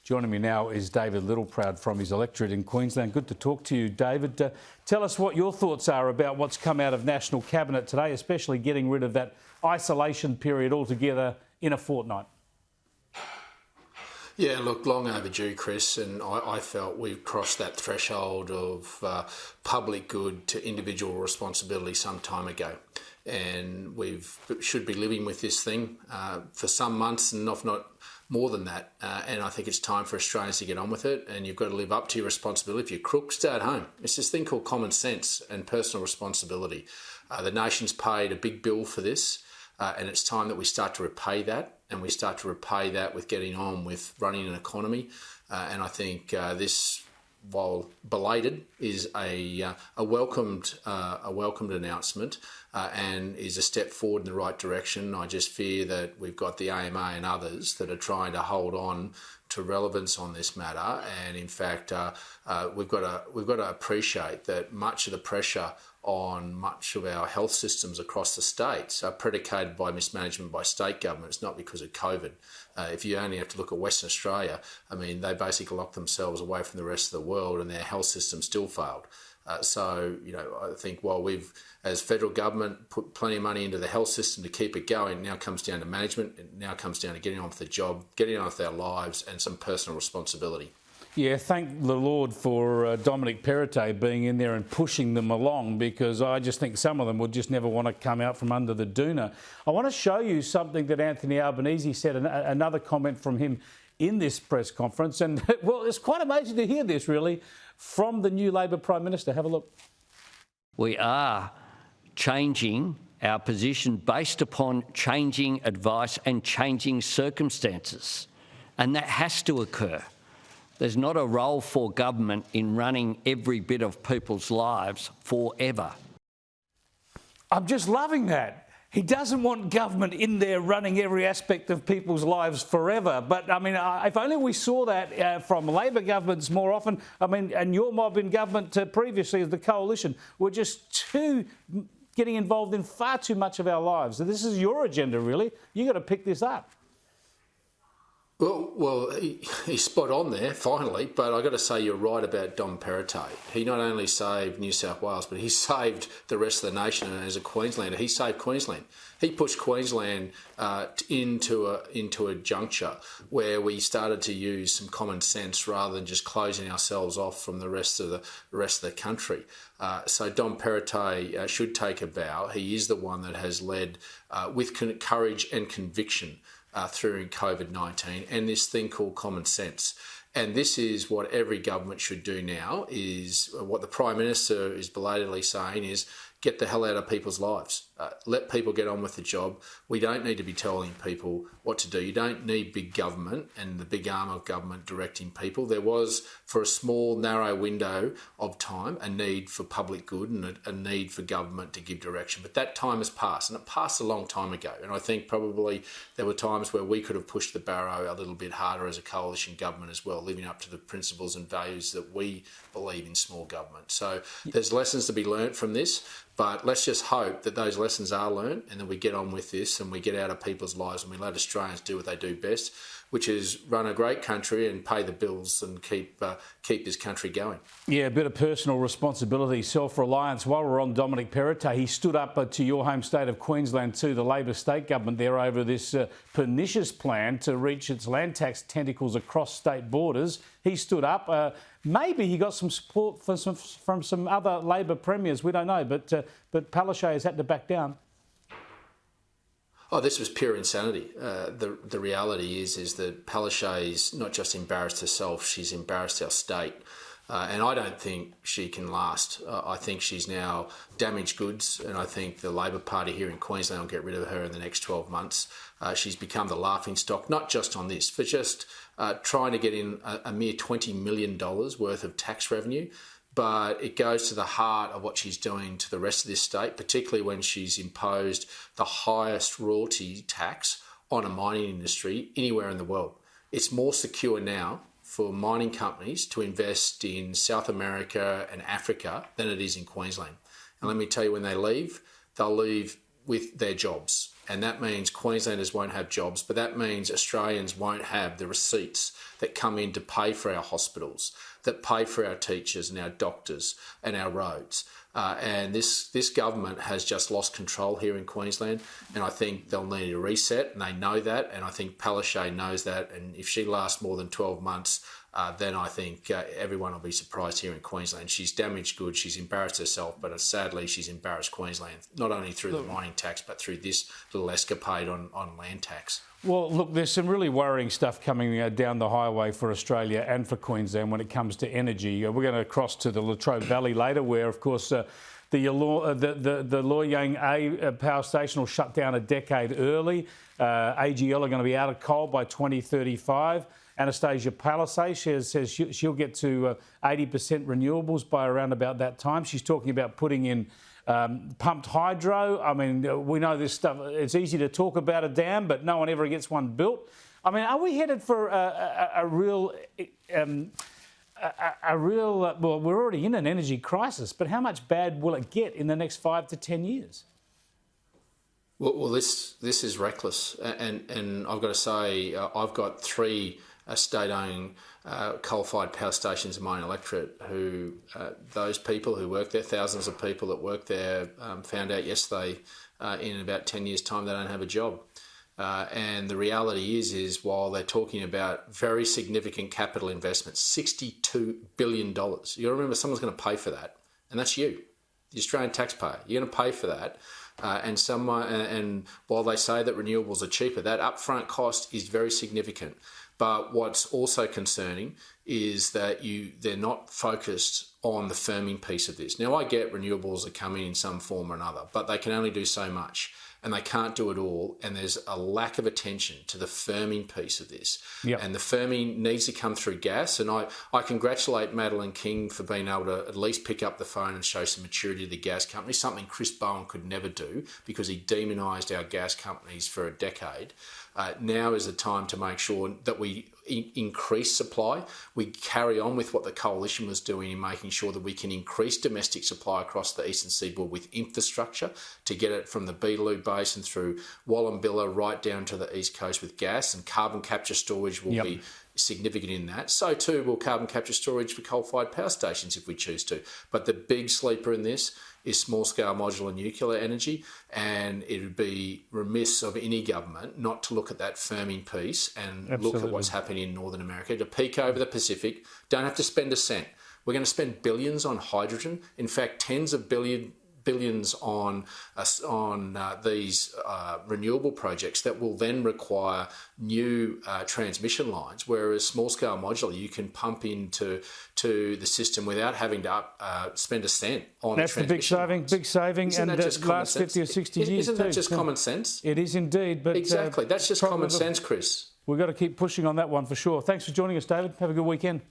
Joining me now is David Littleproud from his electorate in Queensland. Good to talk to you, David. Tell us what your thoughts are about what's come out of National Cabinet today, especially getting rid of that isolation period altogether in a fortnight. Yeah, look, long overdue, Chris, and I felt we've crossed that threshold of public good to individual responsibility some time ago. And we should be living with this thing for some months, and if not more than that. And I think it's time for Australians to get on with it, and you've got to live up to your responsibility. If you're crook, stay at home. It's this thing called common sense and personal responsibility. The nation's paid a big bill for this, and it's time that we start to repay that. And we start to repay that with getting on with running an economy. And I think this, while belated, is a welcomed announcement and is a step forward in the right direction. I just fear that we've got the AMA and others that are trying to hold on to relevance on this matter. And in fact, we've got to appreciate that much of the pressure on much of our health systems across the states are predicated by mismanagement by state governments, not because of COVID. If you only have to look at Western Australia, I mean, they basically locked themselves away from the rest of the world and their health system still failed. So, I think while we've, as federal government, put plenty of money into the health system to keep it going, it now comes down to management, it now comes down to getting on with the job, getting on with our lives and some personal responsibility. Yeah, thank the Lord for Dominic Perrottet being in there and pushing them along, because I just think some of them would just never want to come out from under the doona. I want to show you something that Anthony Albanese said, another comment from him in this press conference. And, well, it's quite amazing to hear this, really, from the new Labor Prime Minister. Have a look. We are changing our position based upon changing advice and changing circumstances, and that has to occur. There's not a role for government in running every bit of people's lives forever. I'm just loving that. He doesn't want government in there running every aspect of people's lives forever. But, I mean, if only we saw that from Labor governments more often. I mean, and your mob in government previously as the Coalition were just getting involved in far too much of our lives. And this is your agenda, really. You've got to pick this up. Well, he's spot on there, finally, but I've got to say you're right about Dom Perrottet. He not only saved New South Wales, but he saved the rest of the nation, and as a Queenslander, he saved Queensland. He pushed Queensland into a juncture where we started to use some common sense rather than just closing ourselves off from the rest of the country. So Dom Perrottet should take a bow. He is the one that has led with courage and conviction through COVID-19 and this thing called common sense. And this is what every government should do now, is what the Prime Minister is belatedly saying is get the hell out of people's lives. Let people get on with the job. We don't need to be telling people what to do. You don't need big government and the big arm of government directing people. There was, for a small, narrow window of time, a need for public good and a need for government to give direction. But that time has passed, and it passed a long time ago. And I think probably there were times where we could have pushed the barrow a little bit harder as a coalition government as well, living up to the principles and values that we believe in small government. So there's lessons to be learnt from this. But let's just hope that those lessons are learned and that we get on with this and we get out of people's lives and we let Australians do what they do best, which is run a great country and pay the bills and keep this country going. Yeah, a bit of personal responsibility, self-reliance. While we're on Dominic Perrottet, he stood up to your home state of Queensland too, the Labor state government there, over this pernicious plan to reach its land tax tentacles across state borders. He stood up. Maybe he got some support from some other Labor premiers. We don't know, but Palaszczuk has had to back down. Oh, this was pure insanity. The reality is that Palaszczuk is not just embarrassed herself; she's embarrassed our state. And I don't think she can last. I think she's now damaged goods, and I think the Labor Party here in Queensland will get rid of her in the next 12 months. She's become the laughingstock, not just on this, but just trying to get in a mere $20 million worth of tax revenue. But it goes to the heart of what she's doing to the rest of this state, particularly when she's imposed the highest royalty tax on a mining industry anywhere in the world. It's more secure now for mining companies to invest in South America and Africa than it is in Queensland. And let me tell you, when they leave, they'll leave with their jobs. And that means Queenslanders won't have jobs, but that means Australians won't have the receipts that come in to pay for our hospitals, that pay for our teachers and our doctors and our roads. And this government has just lost control here in Queensland, and I think they'll need a reset, and they know that, and I think Palaszczuk knows that, and if she lasts more than 12 months, then I think everyone will be surprised here in Queensland. She's damaged goods, she's embarrassed herself, but sadly she's embarrassed Queensland, not only through the mining tax, but through this little escapade on land tax. Well, look, there's some really worrying stuff coming down the highway for Australia and for Queensland when it comes to energy. We're going to cross to the Latrobe Valley later, where, of course, the Loy Yang A power station will shut down a decade early. AGL are going to be out of coal by 2035. Annastacia Palaszczuk says she'll get to 80% renewables by around about that time. She's talking about putting in pumped hydro. I mean, we know this stuff. It's easy to talk about a dam, but no one ever gets one built. I mean, are we headed for a real? Well, we're already in an energy crisis, but how much bad will it get in the next 5 to 10 years? Well, this is reckless, and I've got to say, I've got 3 state-owned coal-fired power stations in my electorate who, those people who work there, thousands of people that work there, found out yesterday in about 10 years' time they don't have a job. And the reality is while they're talking about very significant capital investments, $62 billion, you've got to remember someone's going to pay for that, and that's you, the Australian taxpayer. You're going to pay for that. And while they say that renewables are cheaper, that upfront cost is very significant. But what's also concerning is that they're not focused on the firming piece of this. Now, I get renewables are coming in some form or another, but they can only do so much, and they can't do it all. And there's a lack of attention to the firming piece of this. Yep. And the firming needs to come through gas. And I congratulate Madeleine King for being able to at least pick up the phone and show some maturity to the gas company, something Chris Bowen could never do because he demonised our gas companies for a decade. Now is the time to make sure that we increase supply. We carry on with what the coalition was doing in making sure that we can increase domestic supply across the eastern seaboard with infrastructure to get it from the Beetaloo Basin through Wallumbilla right down to the east coast with gas, and carbon capture storage will be significant in that. So too will carbon capture storage for coal-fired power stations if we choose to. But the big sleeper in this is small-scale modular nuclear energy, and it would be remiss of any government not to look at that firming piece and look at what's happening in Northern America, to peek over the Pacific. Don't have to spend a cent. We're going to spend billions on hydrogen. In fact, tens of billions on these renewable projects that will then require new transmission lines, whereas small-scale modular you can pump into the system without having to spend a cent on that's the transmission big saving, Isn't and the last 50 or 60 years Isn't that just common sense? It is indeed. But exactly, that's just common sense, Chris. We've got to keep pushing on that one for sure. Thanks for joining us, David. Have a good weekend.